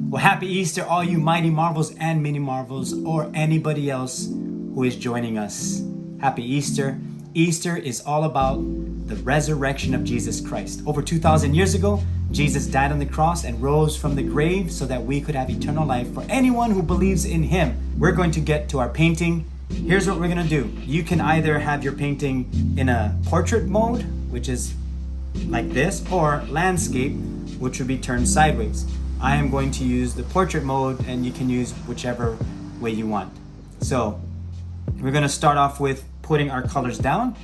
Well, happy Easter, all you mighty marvels and mini marvels, or anybody else who is joining us. Happy Easter. Easter is all about the resurrection of Jesus Christ. Over 2,000 years ago, Jesus died on the cross and rose from the grave so that we could have eternal life for anyone who believes in him. We're going to get to our painting. Here's what we're going to do. You can either have your painting in a portrait mode, which is like this, or landscape, which would be turned sideways. I am going to use the portrait mode, and you can use whichever way you want. So we're going to start off with putting our colors down.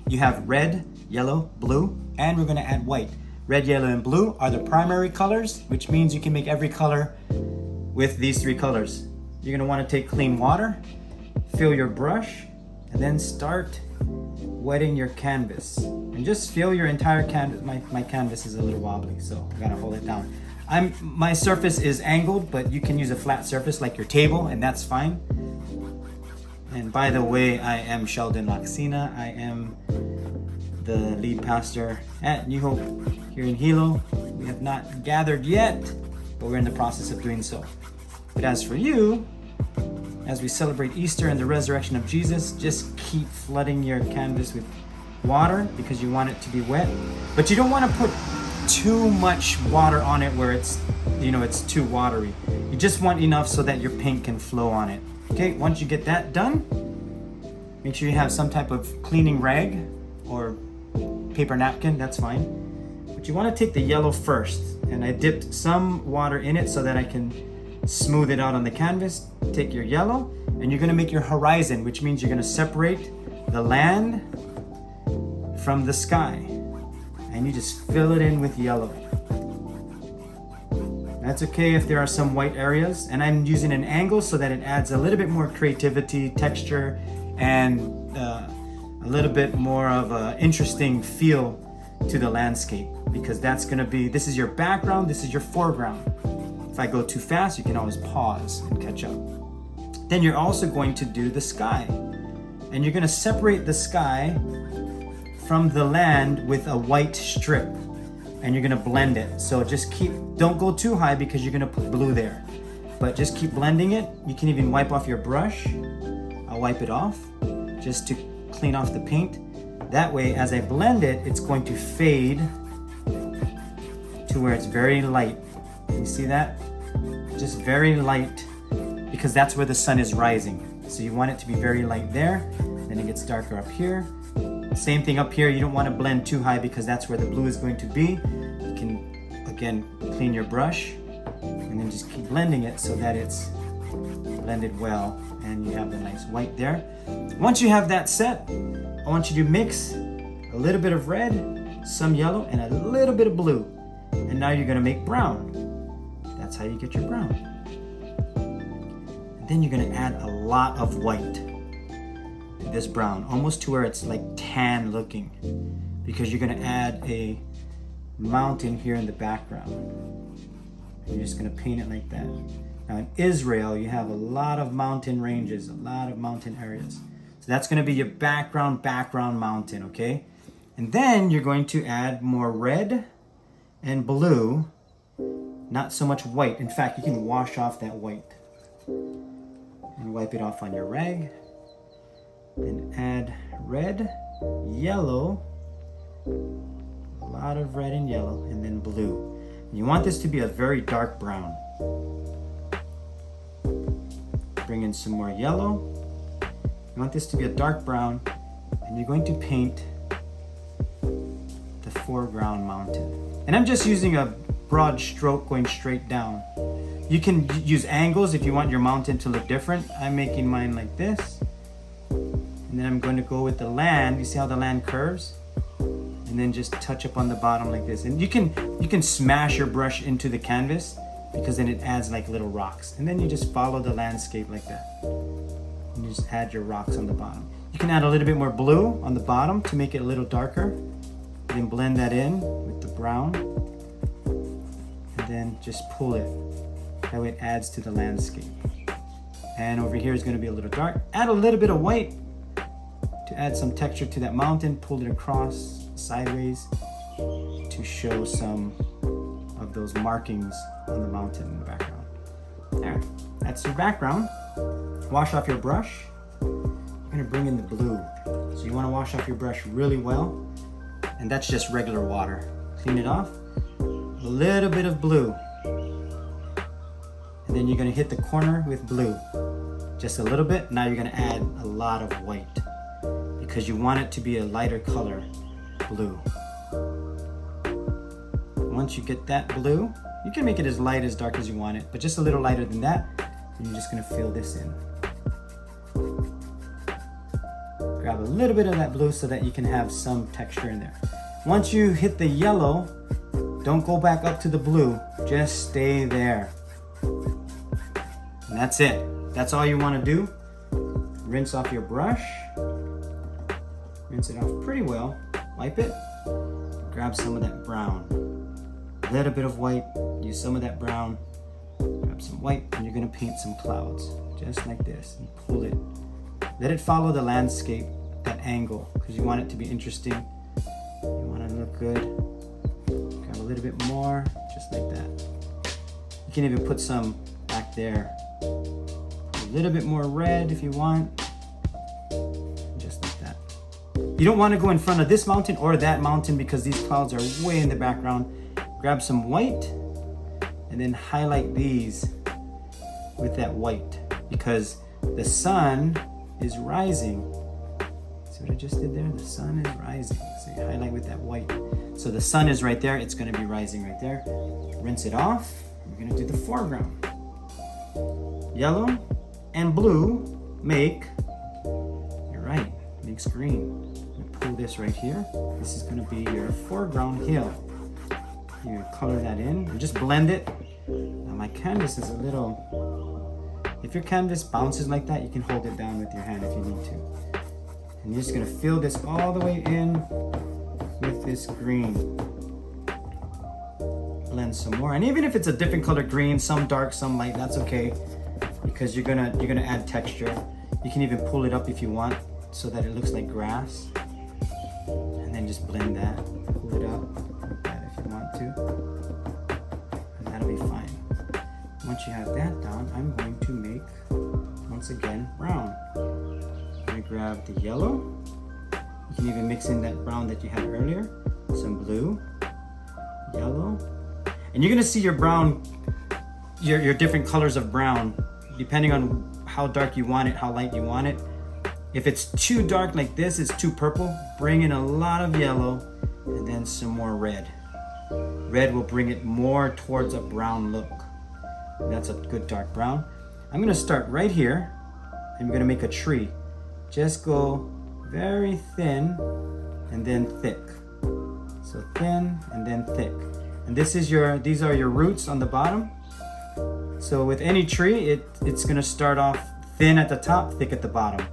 You have red, yellow, blue, and we're going to add white. Red, yellow, and blue are the primary colors, which means you can make every color with these three colors. You're going to want to take clean water, fill your brush, and then start wetting your canvas. And just fill your entire canvas. My canvas is a little wobbly, so I gotta hold it down. My surface is angled, but you can use a flat surface like your table, and that's fine. And by the way, I am Sheldon Laxina. I am the lead pastor at New Hope here in Hilo. We have not gathered yet, but we're in the process of doing so. But as for you, as we celebrate Easter and the resurrection of Jesus, just keep flooding your canvas with water because you want it to be wet. But you don't want to put too much water on it where it's too watery. You just want enough so that your paint can flow on it. Okay, once you get that done, make sure you have some type of cleaning rag or paper napkin, that's fine. But you want to take the yellow first, and I dipped some water in it so that I can smooth it out on the canvas. Take your yellow, and you're going to make your horizon, which means you're going to separate the land from the sky. And you just fill it in with yellow. That's okay if there are some white areas, and I'm using an angle so that it adds a little bit more creativity, texture, and a little bit more of an interesting feel to the landscape, because this is your background, this is your foreground. If I go too fast, you can always pause and catch up. Then you're also going to do the sky, and you're going to separate the sky from the land with a white strip, and you're gonna blend it. So don't go too high because you're gonna put blue there, but just keep blending it. You can even wipe off your brush. I'll wipe it off just to clean off the paint. That way, as I blend it, it's going to fade to where it's very light. You see that? Just very light, because that's where the sun is rising. So you want it to be very light there, then it gets darker up here. Same thing up here. You don't want to blend too high because that's where the blue is going to be. You can, again, clean your brush and then just keep blending it so that it's blended well and you have the nice white there. Once you have that set, I want you to mix a little bit of red, some yellow, and a little bit of blue. And now you're going to make brown. That's how you get your brown. And then you're going to add a lot of white. This brown, almost to where it's like tan looking, because you're going to add a mountain here in the background. You're just going to paint it like that. Now in Israel, you have a lot of mountain ranges, a lot of mountain areas. So that's going to be your background mountain, okay? And then you're going to add more red and blue, not so much white. In fact, you can wash off that white and wipe it off on your rag. And add red, yellow, a lot of red and yellow, and then blue. And you want this to be a very dark brown. Bring in some more yellow. You want this to be a dark brown, and you're going to paint the foreground mountain. And I'm just using a broad stroke going straight down. You can use angles if you want your mountain to look different. I'm making mine like this. And then I'm going to go with the land. You see how the land curves? And then just touch up on the bottom like this. And you can smash your brush into the canvas, because then it adds like little rocks. And then you just follow the landscape like that. And you just add your rocks on the bottom. You can add a little bit more blue on the bottom to make it a little darker. Then blend that in with the brown. And then just pull it. That way it adds to the landscape. And over here is going to be a little dark. Add a little bit of white to add some texture to that mountain. Pull it across sideways to show some of those markings on the mountain in the background. There, that's your background. Wash off your brush. You're gonna bring in the blue. So you wanna wash off your brush really well. And that's just regular water. Clean it off. A little bit of blue. And then you're gonna hit the corner with blue. Just a little bit. Now you're gonna add a lot of white because you want it to be a lighter color, blue. Once you get that blue, you can make it as light as dark as you want it, but just a little lighter than that. And you're just gonna fill this in. Grab a little bit of that blue so that you can have some texture in there. Once you hit the yellow, don't go back up to the blue, just stay there. And that's it. That's all you want to do. Rinse off your brush. Rinse it off pretty well. Wipe it. Grab some of that brown. A little bit of white. Use some of that brown. Grab some white and you're going to paint some clouds. Just like this. And pull it. Let it follow the landscape, that angle, because you want it to be interesting. You want to look good. Grab a little bit more, just like that. You can even put some back there. A little bit more red if you want. Just like that. You don't want to go in front of this mountain or that mountain because these clouds are way in the background. Grab some white and then highlight these with that white because the sun is rising. See what I just did there? The sun is rising. So you highlight with that white. So the sun is right there. It's going to be rising right there. Rinse it off. We're going to do the foreground. Yellow and blue make, you're right, makes green. I'm going to pull this right here. This is going to be your foreground hill. You color that in and just blend it. Now my canvas is a little, if your canvas bounces like that, you can hold it down with your hand if you need to. And you're just gonna fill this all the way in with this green. Blend some more, and even if it's a different color green, some dark, some light, that's okay, because you're gonna add texture. You can even pull it up if you want, so that it looks like grass, and then just blend that, pull it up like that if you want to, and that'll be fine. Once you have that done, I'm going to make, once again, brown. I'm gonna grab the yellow. You can even mix in that brown that you had earlier. Some blue, yellow. And you're gonna see your brown, your different colors of brown, depending on how dark you want it, how light you want it. If it's too dark like this, it's too purple, bring in a lot of yellow and then some more red. Red will bring it more towards a brown look. That's a good dark brown. I'm gonna start right here. I'm gonna make a tree. Just go very thin and then thick. So thin and then thick. And these are your roots on the bottom. So with any tree, it's gonna start off thin at the top, thick at the bottom.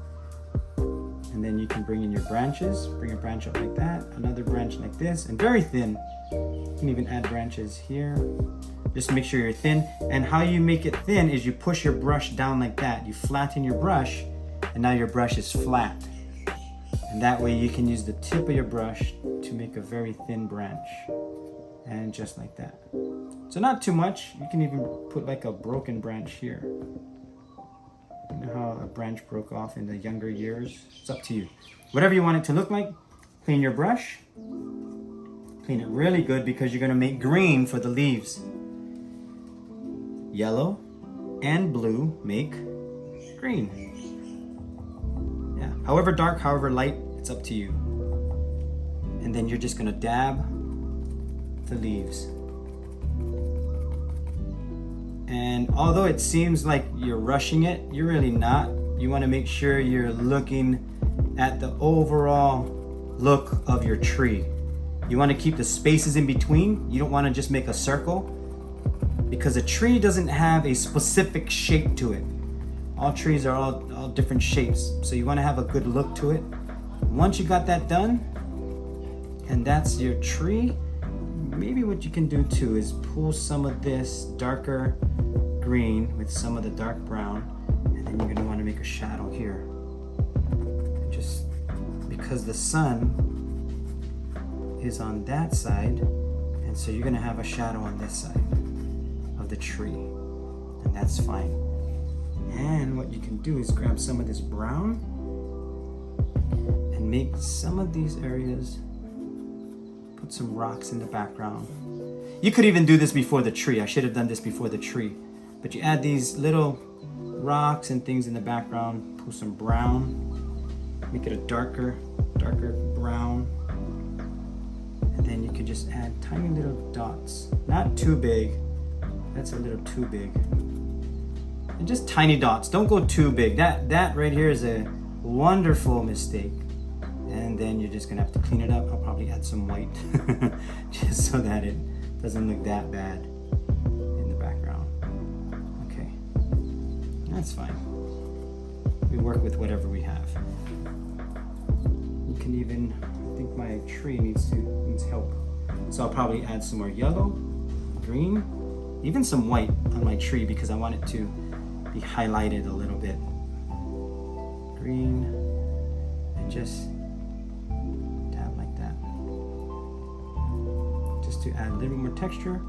And then you can bring in your branches. Bring a branch up like that, another branch like this, and very thin. You can even add branches here. Just make sure you're thin. And how you make it thin is you push your brush down like that. You flatten your brush, and now your brush is flat. And that way you can use the tip of your brush to make a very thin branch. And just like that. So not too much. You can even put like a broken branch here. You know how a branch broke off in the younger years? It's up to you. Whatever you want it to look like, clean your brush. Clean it really good because you're gonna make green for the leaves. Yellow and blue make green. Yeah, however dark, however light, it's up to you. And then you're just gonna dab the leaves. And although it seems like you're rushing it, you're really not. You wanna make sure you're looking at the overall look of your tree. You wanna keep the spaces in between. You don't wanna just make a circle, because a tree doesn't have a specific shape to it. All trees are all different shapes. So you wanna have a good look to it. Once you got that done, and that's your tree, maybe what you can do too is pull some of this darker green with some of the dark brown, and then you're gonna wanna make a shadow here. Just because the sun is on that side, and so you're gonna have a shadow on this side of the tree. and that's fine. And what you can do is grab some of this brown and make some of these areas, put some rocks in the background. You could even do this before the tree. I should have done this before the tree. But you add these little rocks and things in the background, put some brown, make it a darker brown. And then you could just add tiny little dots. Not too big. That's a little too big. And just tiny dots. Don't go too big. That right here is a wonderful mistake. And then you're just gonna have to clean it up. I'll probably add some white just so that it doesn't look that bad in the background. Okay, that's fine. We work with whatever we have. You can even, I think my tree needs help. So I'll probably add some more yellow, green, even some white on my tree because I want it to be highlighted a little bit. Green, and just tap like that. Just to add a little more texture.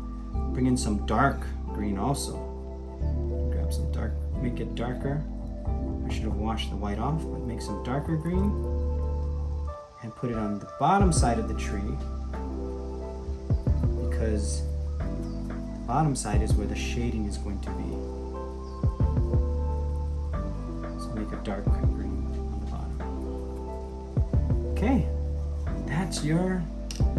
Bring in some dark green also. Grab some dark, make it darker. I should have washed the white off, but make some darker green and put it on the bottom side of the tree because the bottom side is where the shading is going to be. So make a dark green on the bottom. Okay, that's your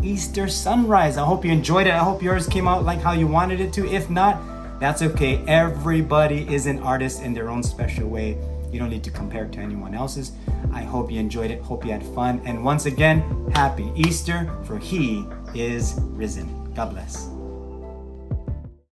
Easter sunrise. I hope you enjoyed it. I hope yours came out like how you wanted it to. If not, that's okay. Everybody is an artist in their own special way. You don't need to compare it to anyone else's. I hope you enjoyed it. Hope you had fun. And once again, happy Easter, for He is risen. God bless.